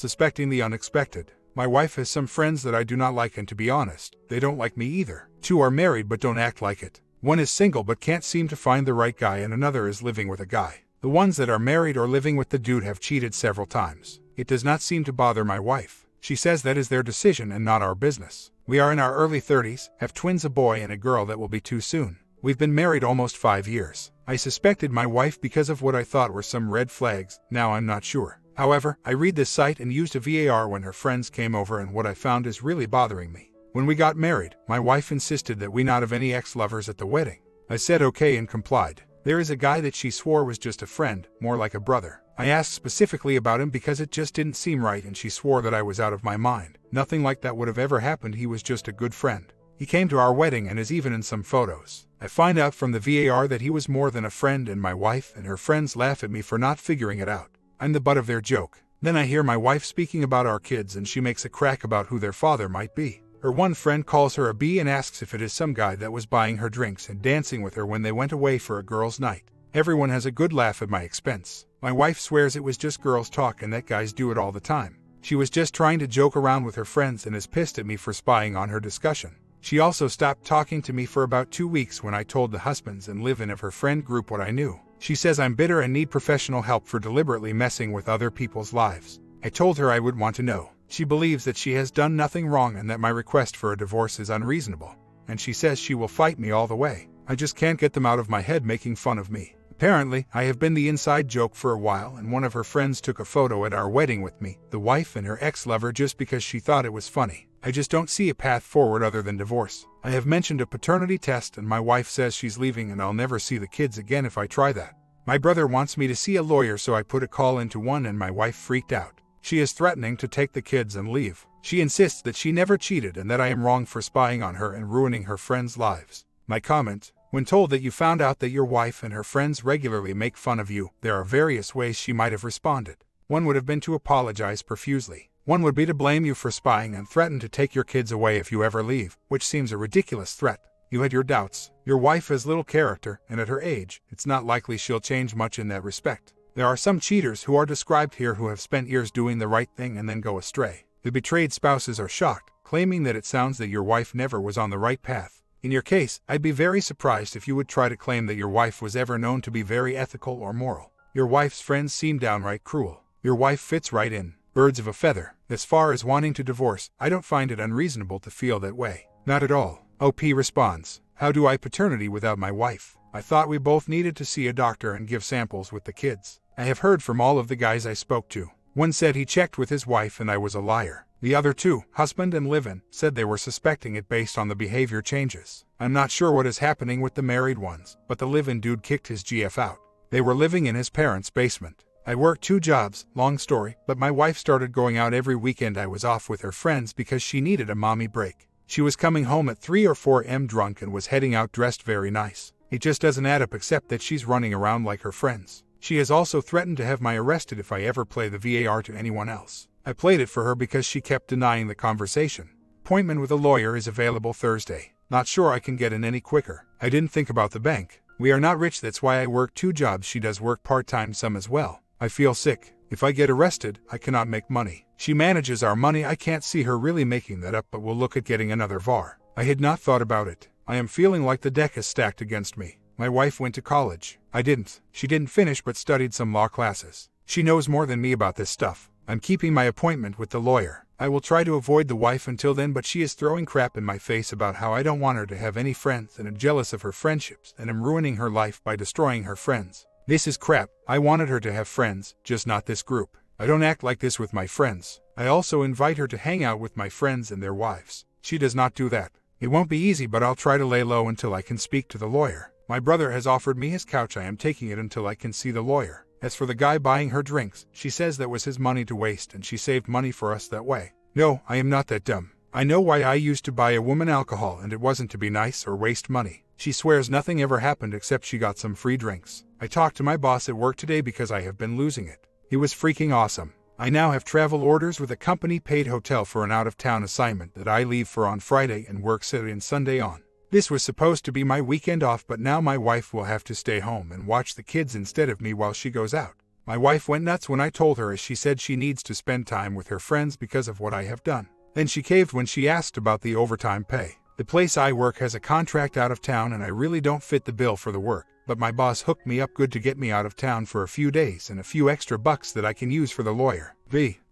Suspecting the unexpected. My wife has some friends that I do not like, and to be honest, they don't like me either. 2 are married but don't act like it. 1 is single but can't seem to find the right guy, and another is living with a guy. The ones that are married or living with the dude have cheated several times. It does not seem to bother my wife. She says that is their decision and not our business. We are in our early 30s, have twins, a boy and a girl that will be 2 soon. We've been married almost 5 years. I suspected my wife because of what I thought were some red flags. Now I'm not sure. However, I read this site and used a VAR when her friends came over, and what I found is really bothering me. When we got married, my wife insisted that we not have any ex-lovers at the wedding. I said okay and complied. There is a guy that she swore was just a friend, more like a brother. I asked specifically about him because it just didn't seem right, and she swore that I was out of my mind. Nothing like that would have ever happened. He was just a good friend. He came to our wedding and is even in some photos. I find out from the VAR that he was more than a friend, and my wife and her friends laugh at me for not figuring it out. I'm the butt of their joke. Then I hear my wife speaking about our kids, and she makes a crack about who their father might be. Her one friend calls her a B and asks if it is some guy that was buying her drinks and dancing with her when they went away for a girls' night. Everyone has a good laugh at my expense. My wife swears it was just girls talk and that guys do it all the time. She was just trying to joke around with her friends and is pissed at me for spying on her discussion. She also stopped talking to me for about 2 weeks when I told the husbands and live-in of her friend group what I knew. She says I'm bitter and need professional help for deliberately messing with other people's lives. I told her I would want to know. She believes that she has done nothing wrong and that my request for a divorce is unreasonable. And she says she will fight me all the way. I just can't get them out of my head making fun of me. Apparently, I have been the inside joke for a while, and one of her friends took a photo at our wedding with me, the wife and her ex-lover, just because she thought it was funny. I just don't see a path forward other than divorce. I have mentioned a paternity test and my wife says she's leaving and I'll never see the kids again if I try that. My brother wants me to see a lawyer, so I put a call into one and my wife freaked out. She is threatening to take the kids and leave. She insists that she never cheated and that I am wrong for spying on her and ruining her friends' lives. My comment: when told that you found out that your wife and her friends regularly make fun of you, there are various ways she might have responded. One would have been to apologize profusely. One would be to blame you for spying and threaten to take your kids away if you ever leave, which seems a ridiculous threat. You had your doubts. Your wife has little character, and at her age, it's not likely she'll change much in that respect. There are some cheaters who are described here who have spent years doing the right thing and then go astray. The betrayed spouses are shocked, claiming that it sounds that your wife never was on the right path. In your case, I'd be very surprised if you would try to claim that your wife was ever known to be very ethical or moral. Your wife's friends seem downright cruel. Your wife fits right in. Birds of a feather. As far as wanting to divorce, I don't find it unreasonable to feel that way. Not at all. OP responds: how do I paternity without my wife? I thought we both needed to see a doctor and give samples with the kids. I have heard from all of the guys I spoke to. One said he checked with his wife and I was a liar. The other 2, husband and live-in, said they were suspecting it based on the behavior changes. I'm not sure what is happening with the married ones, but the live-in dude kicked his GF out. They were living in his parents' basement. I worked 2 jobs, long story, but my wife started going out every weekend I was off with her friends because she needed a mommy break. She was coming home at 3 or 4 am drunk and was heading out dressed very nice. It just doesn't add up, except that she's running around like her friends. She has also threatened to have me arrested if I ever play the VAR to anyone else. I played it for her because she kept denying the conversation. Appointment with a lawyer is available Thursday. Not sure I can get in any quicker. I didn't think about the bank. We are not rich, that's why I work 2 jobs. She does work part-time some as well. I feel sick. If I get arrested, I cannot make money. She manages our money. I can't see her really making that up, but we'll look at getting another VAR. I had not thought about it. I am feeling like the deck is stacked against me. My wife went to college. I didn't. She didn't finish but studied some law classes. She knows more than me about this stuff. I'm keeping my appointment with the lawyer. I will try to avoid the wife until then, but she is throwing crap in my face about how I don't want her to have any friends and am jealous of her friendships and am ruining her life by destroying her friends. This is crap. I wanted her to have friends, just not this group. I don't act like this with my friends. I also invite her to hang out with my friends and their wives. She does not do that. It won't be easy, but I'll try to lay low until I can speak to the lawyer. My brother has offered me his couch. I am taking it until I can see the lawyer. As for the guy buying her drinks, she says that was his money to waste and she saved money for us that way. No, I am not that dumb. I know why I used to buy a woman alcohol, and it wasn't to be nice or waste money. She swears nothing ever happened except she got some free drinks. I talked to my boss at work today because I have been losing it. He was freaking awesome. I now have travel orders with a company-paid hotel for an out-of-town assignment that I leave for on Friday and work Saturday and Sunday on. This was supposed to be my weekend off, but now my wife will have to stay home and watch the kids instead of me while she goes out. My wife went nuts when I told her, as she said she needs to spend time with her friends because of what I have done. Then she caved when she asked about the overtime pay. The place I work has a contract out of town and I really don't fit the bill for the work, but my boss hooked me up good to get me out of town for a few days and a few extra bucks that I can use for the lawyer.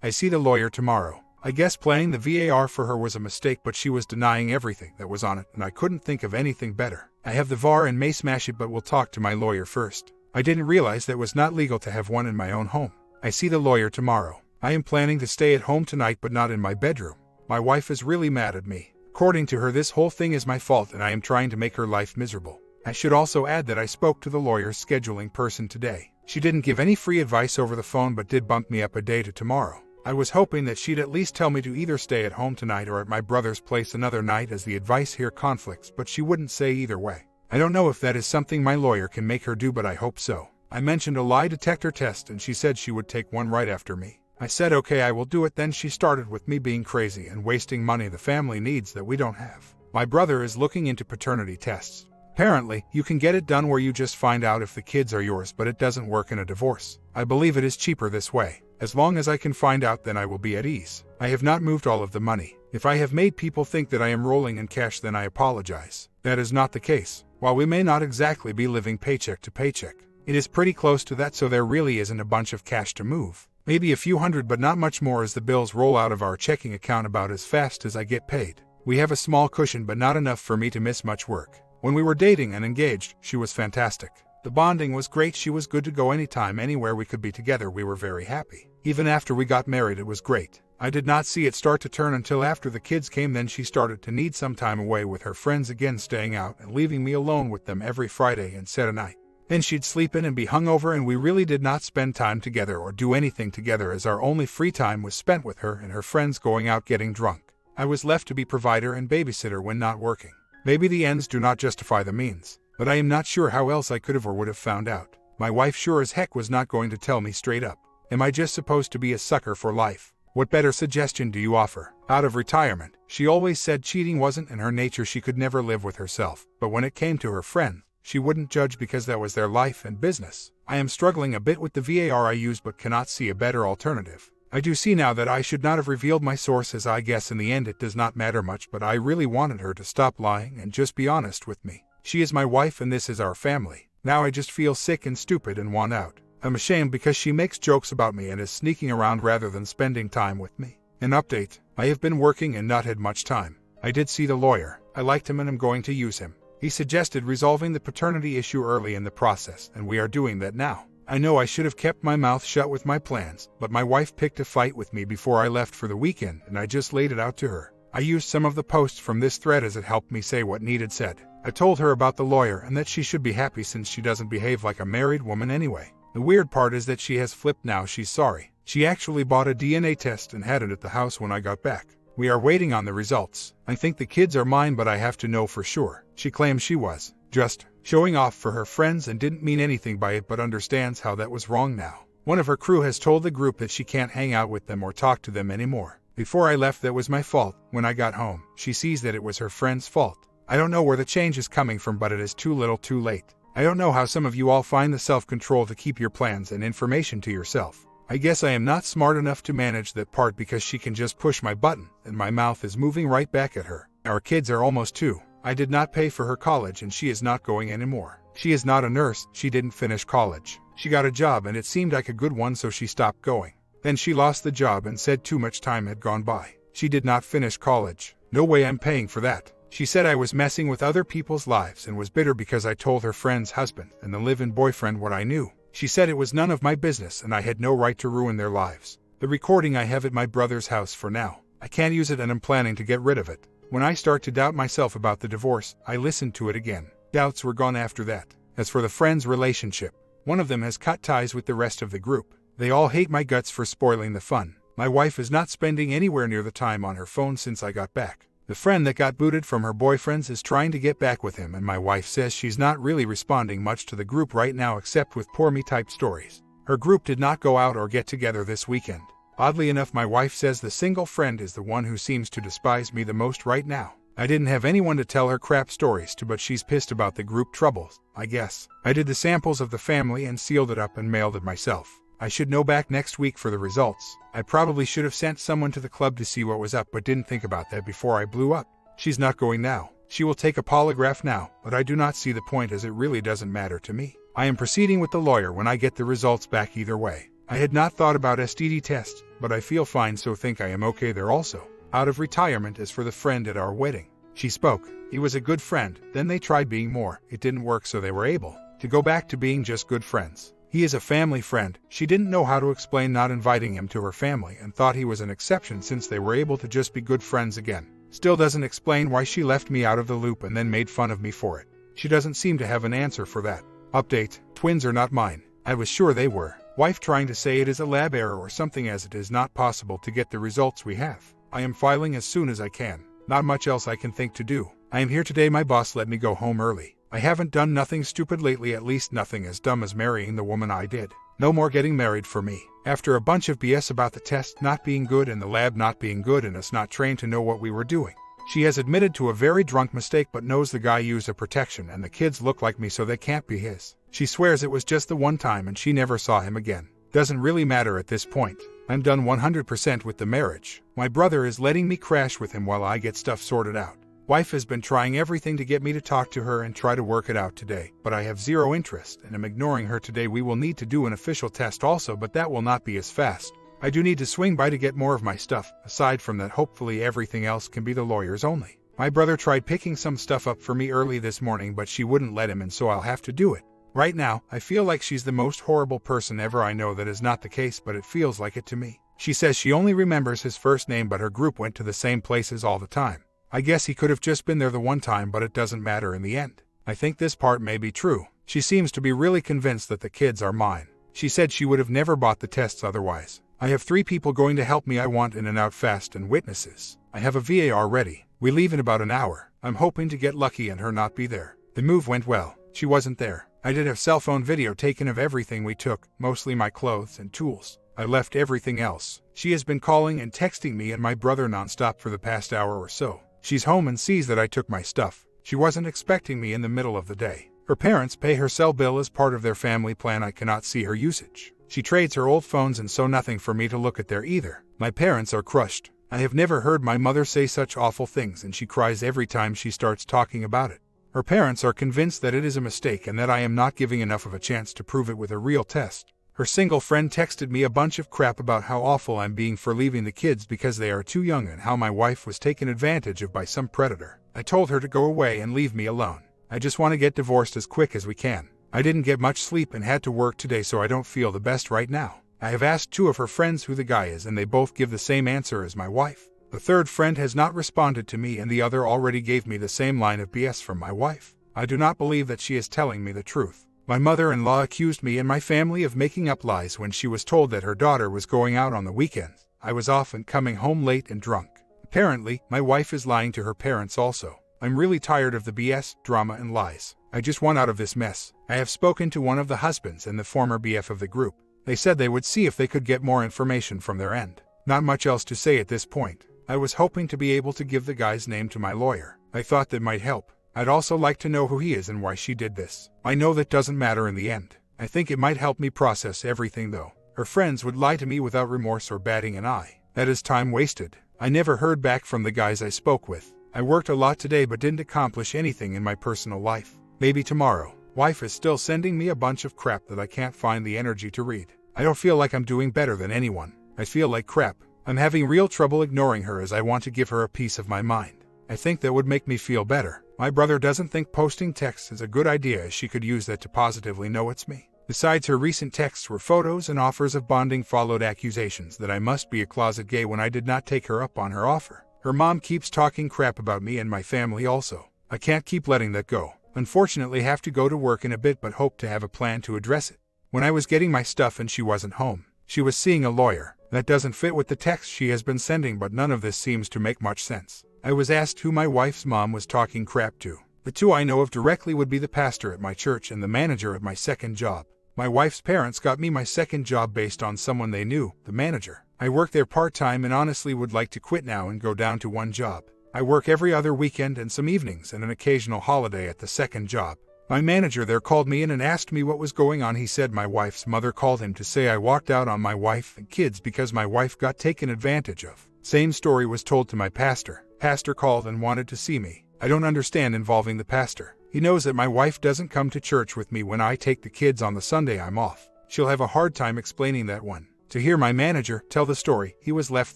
I see the lawyer tomorrow. I guess playing the VAR for her was a mistake, but she was denying everything that was on it and I couldn't think of anything better. I have the VAR and may smash it, but will talk to my lawyer first. I didn't realize that it was not legal to have one in my own home. I see the lawyer tomorrow. I am planning to stay at home tonight but not in my bedroom. My wife is really mad at me. According to her, this whole thing is my fault and I am trying to make her life miserable. I should also add that I spoke to the lawyer's scheduling person today. She didn't give any free advice over the phone but did bump me up a day to tomorrow. I was hoping that she'd at least tell me to either stay at home tonight or at my brother's place another night, as the advice here conflicts, but she wouldn't say either way. I don't know if that is something my lawyer can make her do, but I hope so. I mentioned a lie detector test and she said she would take one right after me. I said okay, I will do it. Then she started with me being crazy and wasting money the family needs that we don't have. My brother is looking into paternity tests. Apparently, you can get it done where you just find out if the kids are yours, but it doesn't work in a divorce. I believe it is cheaper this way. As long as I can find out, then I will be at ease. I have not moved all of the money. If I have made people think that I am rolling in cash, then I apologize. That is not the case. While we may not exactly be living paycheck to paycheck, it is pretty close to that, so there really isn't a bunch of cash to move. Maybe a few hundred, but not much more, as the bills roll out of our checking account about as fast as I get paid. We have a small cushion, but not enough for me to miss much work. When we were dating and engaged, she was fantastic. The bonding was great. She was good to go anytime, anywhere we could be together. We were very happy. Even after we got married, it was great. I did not see it start to turn until after the kids came. Then she started to need some time away with her friends again, staying out and leaving me alone with them every Friday and Saturday night. Then she'd sleep in and be hungover, and we really did not spend time together or do anything together, as our only free time was spent with her and her friends going out getting drunk. I was left to be provider and babysitter when not working. Maybe the ends do not justify the means, but I am not sure how else I could have or would have found out. My wife sure as heck was not going to tell me straight up. Am I just supposed to be a sucker for life? What better suggestion do you offer? Out of retirement, she always said cheating wasn't in her nature. She could never live with herself, but when it came to her friend, she wouldn't judge because that was their life and business. I am struggling a bit with the VAR I use, but cannot see a better alternative. I do see now that I should not have revealed my sources. I guess in the end it does not matter much, but I really wanted her to stop lying and just be honest with me. She is my wife and this is our family. Now I just feel sick and stupid and want out. I'm ashamed because she makes jokes about me and is sneaking around rather than spending time with me. An update: I have been working and not had much time. I did see the lawyer. I liked him and am going to use him. He suggested resolving the paternity issue early in the process, and we are doing that now. I know I should have kept my mouth shut with my plans, but my wife picked a fight with me before I left for the weekend, and I just laid it out to her. I used some of the posts from this thread as it helped me say what needed said. I told her about the lawyer and that she should be happy since she doesn't behave like a married woman anyway. The weird part is that she has flipped now. She's sorry. She actually bought a DNA test and had it at the house when I got back. We are waiting on the results. I think the kids are mine, but I have to know for sure. She claims she was just showing off for her friends and didn't mean anything by it, but understands how that was wrong now. One of her crew has told the group that she can't hang out with them or talk to them anymore. Before I left, that was my fault. When I got home, she sees that it was her friend's fault. I don't know where the change is coming from, but it is too little too late. I don't know how some of you all find the self-control to keep your plans and information to yourself. I guess I am not smart enough to manage that part, because she can just push my button and my mouth is moving right back at her. Our kids are almost 2. I did not pay for her college and she is not going anymore. She is not a nurse. She didn't finish college. She got a job and it seemed like a good one, so she stopped going. Then she lost the job and said too much time had gone by. She did not finish college. No way I'm paying for that. She said I was messing with other people's lives and was bitter because I told her friend's husband and the live-in boyfriend what I knew. She said it was none of my business and I had no right to ruin their lives. The recording I have at my brother's house for now. I can't use it and I'm planning to get rid of it. When I start to doubt myself about the divorce, I listen to it again. Doubts were gone after that. As for the friends' relationship, one of them has cut ties with the rest of the group. They all hate my guts for spoiling the fun. My wife is not spending anywhere near the time on her phone since I got back. The friend that got booted from her boyfriend's is trying to get back with him, and my wife says she's not really responding much to the group right now except with poor me type stories. Her group did not go out or get together this weekend. Oddly enough, my wife says the single friend is the one who seems to despise me the most right now. I didn't have anyone to tell her crap stories to, but she's pissed about the group troubles, I guess. I did the samples of the family and sealed it up and mailed it myself. I should know back next week for the results. I probably should have sent someone to the club to see what was up but didn't think about that before I blew up. She's not going now. She will take a polygraph now, but I do not see the point as it really doesn't matter to me. I am proceeding with the lawyer when I get the results back either way. I had not thought about STD tests, but I feel fine so think I am okay there also. Out of retirement as for the friend at our wedding. She spoke. He was a good friend, then they tried being more. It didn't work so they were able to go back to being just good friends. He is a family friend. She didn't know how to explain not inviting him to her family and thought he was an exception since they were able to just be good friends again. Still doesn't explain why she left me out of the loop and then made fun of me for it. She doesn't seem to have an answer for that. Update. Twins are not mine. I was sure they were. Wife trying to say it is a lab error or something as it is not possible to get the results we have. I am filing as soon as I can. Not much else I can think to do. I am here today. My boss let me go home early. I haven't done nothing stupid lately, at least nothing as dumb as marrying the woman I did. No more getting married for me. After a bunch of BS about the test not being good and the lab not being good and us not trained to know what we were doing. She has admitted to a very drunk mistake but knows the guy used a protection and the kids look like me so they can't be his. She swears it was just the one time and she never saw him again. Doesn't really matter at this point. I'm done 100% with the marriage. My brother is letting me crash with him while I get stuff sorted out. Wife has been trying everything to get me to talk to her and try to work it out today, but I have zero interest and am ignoring her today. We will need to do an official test also, but that will not be as fast. I do need to swing by to get more of my stuff. Aside from that, hopefully everything else can be the lawyer's only. My brother tried picking some stuff up for me early this morning, but she wouldn't let him and so I'll have to do it. Right now, I feel like she's the most horrible person ever. I know that is not the case, but it feels like it to me. She says she only remembers his first name, but her group went to the same places all the time. I guess he could have just been there the one time, but it doesn't matter in the end. I think this part may be true. She seems to be really convinced that the kids are mine. She said she would have never bought the tests otherwise. I have 3 people going to help me. I want in and out fast and witnesses. I have a VAR ready. We leave in about an hour. I'm hoping to get lucky and her not be there. The move went well. She wasn't there. I did have cell phone video taken of everything we took, mostly my clothes and tools. I left everything else. She has been calling and texting me and my brother nonstop for the past hour or so. She's home and sees that I took my stuff. She wasn't expecting me in the middle of the day. Her parents pay her cell bill as part of their family plan. I cannot see her usage. She trades her old phones and so nothing for me to look at there either. My parents are crushed. I have never heard my mother say such awful things and she cries every time she starts talking about it. Her parents are convinced that it is a mistake and that I am not giving enough of a chance to prove it with a real test. Her single friend texted me a bunch of crap about how awful I'm being for leaving the kids because they are too young and how my wife was taken advantage of by some predator. I told her to go away and leave me alone. I just want to get divorced as quick as we can. I didn't get much sleep and had to work today, so I don't feel the best right now. I have asked 2 of her friends who the guy is and they both give the same answer as my wife. The 3rd friend has not responded to me and the other already gave me the same line of BS from my wife. I do not believe that she is telling me the truth. My mother-in-law accused me and my family of making up lies when she was told that her daughter was going out on the weekends. I was off and coming home late and drunk. Apparently, my wife is lying to her parents also. I'm really tired of the BS, drama and lies. I just want out of this mess. I have spoken to one of the husbands and the former BF of the group. They said they would see if they could get more information from their end. Not much else to say at this point. I was hoping to be able to give the guy's name to my lawyer. I thought that might help. I'd also like to know who he is and why she did this. I know that doesn't matter in the end. I think it might help me process everything though. Her friends would lie to me without remorse or batting an eye. That is time wasted. I never heard back from the guys I spoke with. I worked a lot today but didn't accomplish anything in my personal life. Maybe tomorrow. Wife is still sending me a bunch of crap that I can't find the energy to read. I don't feel like I'm doing better than anyone. I feel like crap. I'm having real trouble ignoring her as I want to give her a piece of my mind. I think that would make me feel better. My brother doesn't think posting texts is a good idea as she could use that to positively know it's me. Besides, her recent texts were photos and offers of bonding followed accusations that I must be a closet gay when I did not take her up on her offer. Her mom keeps talking crap about me and my family also. I can't keep letting that go. Unfortunately, have to go to work in a bit but hope to have a plan to address it. When I was getting my stuff and she wasn't home, she was seeing a lawyer. That doesn't fit with the text she has been sending, but none of this seems to make much sense. I was asked who my wife's mom was talking crap to. The 2 I know of directly would be the pastor at my church and the manager at my second job. My wife's parents got me my second job based on someone they knew, the manager. I work there part-time and honestly would like to quit now and go down to 1 job. I work every other weekend and some evenings and an occasional holiday at the second job. My manager there called me in and asked me what was going on. He said my wife's mother called him to say I walked out on my wife and kids because my wife got taken advantage of. Same story was told to my pastor. Pastor called and wanted to see me. I don't understand involving the pastor. He knows that my wife doesn't come to church with me when I take the kids on the Sunday I'm off. She'll have a hard time explaining that one. To hear my manager tell the story, he was left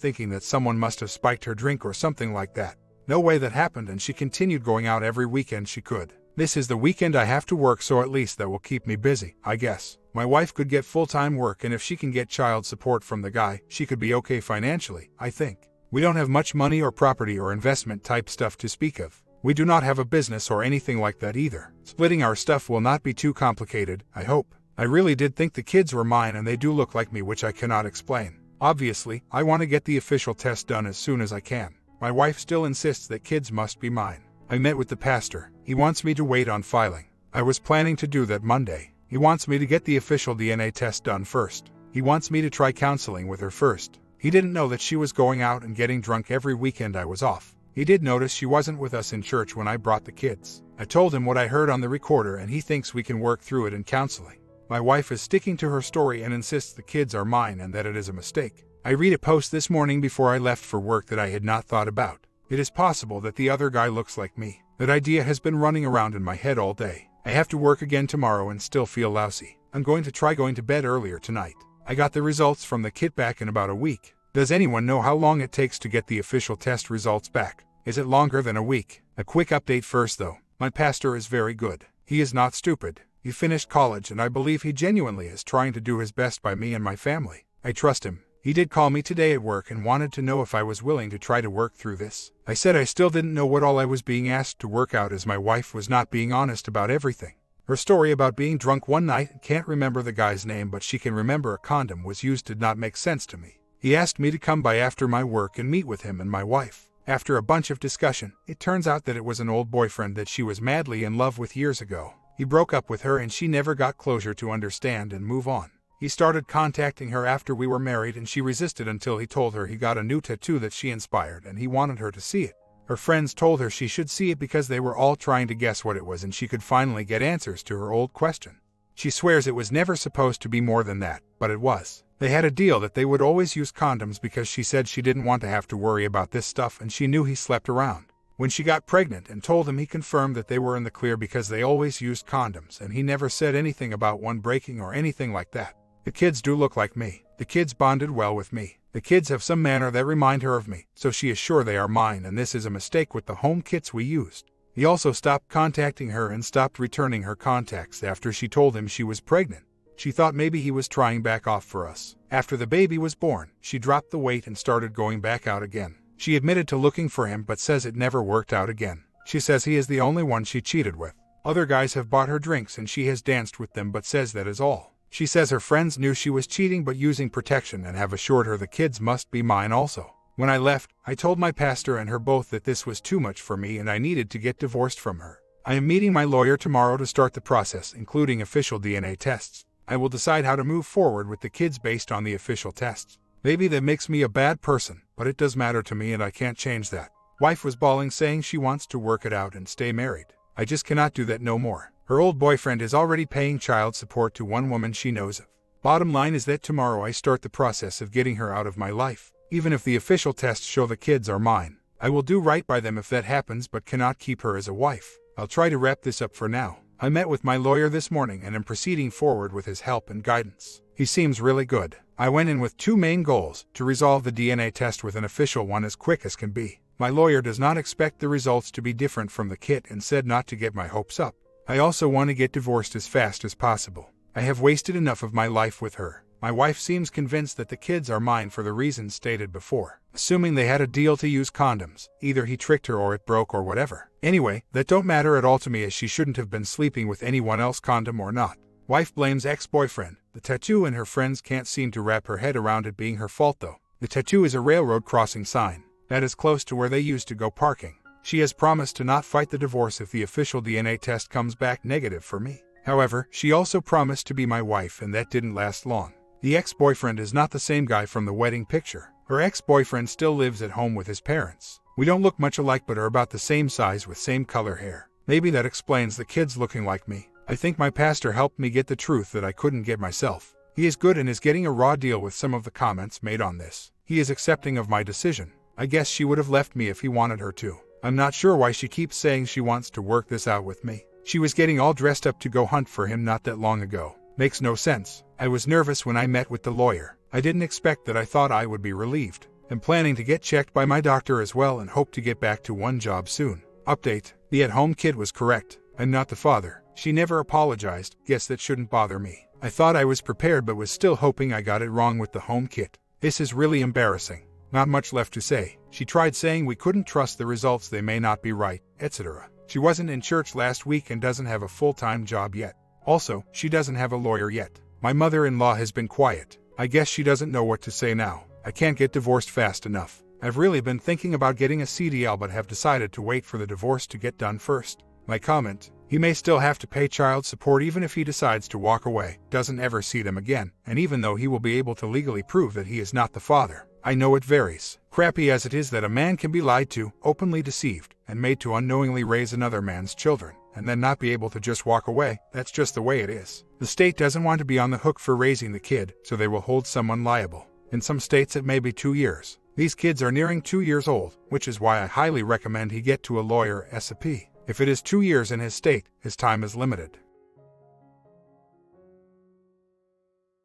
thinking that someone must have spiked her drink or something like that. No way that happened, and she continued going out every weekend she could. This is the weekend I have to work, so at least that will keep me busy, I guess. My wife could get full-time work, and if she can get child support from the guy, she could be okay financially, I think. We don't have much money or property or investment type stuff to speak of. We do not have a business or anything like that either. Splitting our stuff will not be too complicated, I hope. I really did think the kids were mine, and they do look like me, which I cannot explain. Obviously, I want to get the official test done as soon as I can. My wife still insists that kids must be mine. I met with the pastor. He wants me to wait on filing. I was planning to do that Monday. He wants me to get the official DNA test done first. He wants me to try counseling with her first. He didn't know that she was going out and getting drunk every weekend I was off. He did notice she wasn't with us in church when I brought the kids. I told him what I heard on the recorder, and he thinks we can work through it in counseling. My wife is sticking to her story and insists the kids are mine and that it is a mistake. I read a post this morning before I left for work that I had not thought about. It is possible that the other guy looks like me. That idea has been running around in my head all day. I have to work again tomorrow and still feel lousy. I'm going to try going to bed earlier tonight. I got the results from the kit back in about a week. Does anyone know how long it takes to get the official test results back? Is it longer than a week? A quick update first though. My pastor is very good. He is not stupid. He finished college, and I believe he genuinely is trying to do his best by me and my family. I trust him. He did call me today at work and wanted to know if I was willing to try to work through this. I said I still didn't know what all I was being asked to work out, as my wife was not being honest about everything. Her story about being drunk one night and can't remember the guy's name, but she can remember a condom was used, did not make sense to me. He asked me to come by after my work and meet with him and my wife. After a bunch of discussion, it turns out that it was an old boyfriend that she was madly in love with years ago. He broke up with her and she never got closure to understand and move on. He started contacting her after we were married, and she resisted until he told her he got a new tattoo that she inspired and he wanted her to see it. Her friends told her she should see it because they were all trying to guess what it was and she could finally get answers to her old question. She swears it was never supposed to be more than that, but it was. They had a deal that they would always use condoms because she said she didn't want to have to worry about this stuff, and she knew he slept around. When she got pregnant and told him, he confirmed that they were in the clear because they always used condoms, and he never said anything about one breaking or anything like that. The kids do look like me. The kids bonded well with me. The kids have some manner that remind her of me, so she is sure they are mine, and this is a mistake with the home kits we used. He also stopped contacting her and stopped returning her contacts after she told him she was pregnant. She thought maybe he was trying back off for us. After the baby was born, she dropped the weight and started going back out again. She admitted to looking for him but says it never worked out again. She says he is the only one she cheated with. Other guys have bought her drinks and she has danced with them, but says that is all. She says her friends knew she was cheating but using protection and have assured her the kids must be mine also. When I left, I told my pastor and her both that this was too much for me and I needed to get divorced from her. I am meeting my lawyer tomorrow to start the process, including official DNA tests. I will decide how to move forward with the kids based on the official tests. Maybe that makes me a bad person, but it does matter to me and I can't change that. Wife was bawling, saying she wants to work it out and stay married. I just cannot do that no more. Her old boyfriend is already paying child support to one woman she knows of. Bottom line is that tomorrow I start the process of getting her out of my life. Even if the official tests show the kids are mine, I will do right by them if that happens, but cannot keep her as a wife. I'll try to wrap this up for now. I met with my lawyer this morning and am proceeding forward with his help and guidance. He seems really good. I went in with two main goals: to resolve the DNA test with an official one as quick as can be. My lawyer does not expect the results to be different from the kit and said not to get my hopes up. I also want to get divorced as fast as possible. I have wasted enough of my life with her. My wife seems convinced that the kids are mine for the reasons stated before. Assuming they had a deal to use condoms, either he tricked her or it broke or whatever. Anyway, that don't matter at all to me, as she shouldn't have been sleeping with anyone else, condom or not. Wife blames ex-boyfriend. The tattoo and her friends can't seem to wrap her head around it being her fault though. The tattoo is a railroad crossing sign. That is close to where they used to go parking. She has promised to not fight the divorce if the official DNA test comes back negative for me. However, she also promised to be my wife, and that didn't last long. The ex-boyfriend is not the same guy from the wedding picture. Her ex-boyfriend still lives at home with his parents. We don't look much alike but are about the same size with same color hair. Maybe that explains the kids looking like me. I think my pastor helped me get the truth that I couldn't get myself. He is good and is getting a raw deal with some of the comments made on this. He is accepting of my decision. I guess she would have left me if he wanted her to. I'm not sure why she keeps saying she wants to work this out with me. She was getting all dressed up to go hunt for him not that long ago. Makes no sense. I was nervous when I met with the lawyer. I didn't expect that. I thought I would be relieved. I'm planning to get checked by my doctor as well and hope to get back to one job soon. Update. The at-home kid was correct. I'm not the father. She never apologized. Guess that shouldn't bother me. I thought I was prepared but was still hoping I got it wrong with the home kit. This is really embarrassing. Not much left to say. She tried saying we couldn't trust the results, they may not be right, etc. She wasn't in church last week and doesn't have a full-time job yet. Also, she doesn't have a lawyer yet. My mother-in-law has been quiet. I guess she doesn't know what to say now. I can't get divorced fast enough. I've really been thinking about getting a CDL but have decided to wait for the divorce to get done first. My comment: he may still have to pay child support even if he decides to walk away, doesn't ever see them again, and even though he will be able to legally prove that he is not the father. I know it varies. Crappy as it is that a man can be lied to, openly deceived, and made to unknowingly raise another man's children, and then not be able to just walk away. That's just the way it is. The state doesn't want to be on the hook for raising the kid, so they will hold someone liable. In some states it may be 2 years. These kids are nearing 2 years old, which is why I highly recommend he get to a lawyer ASAP. If it is 2 years in his state, his time is limited.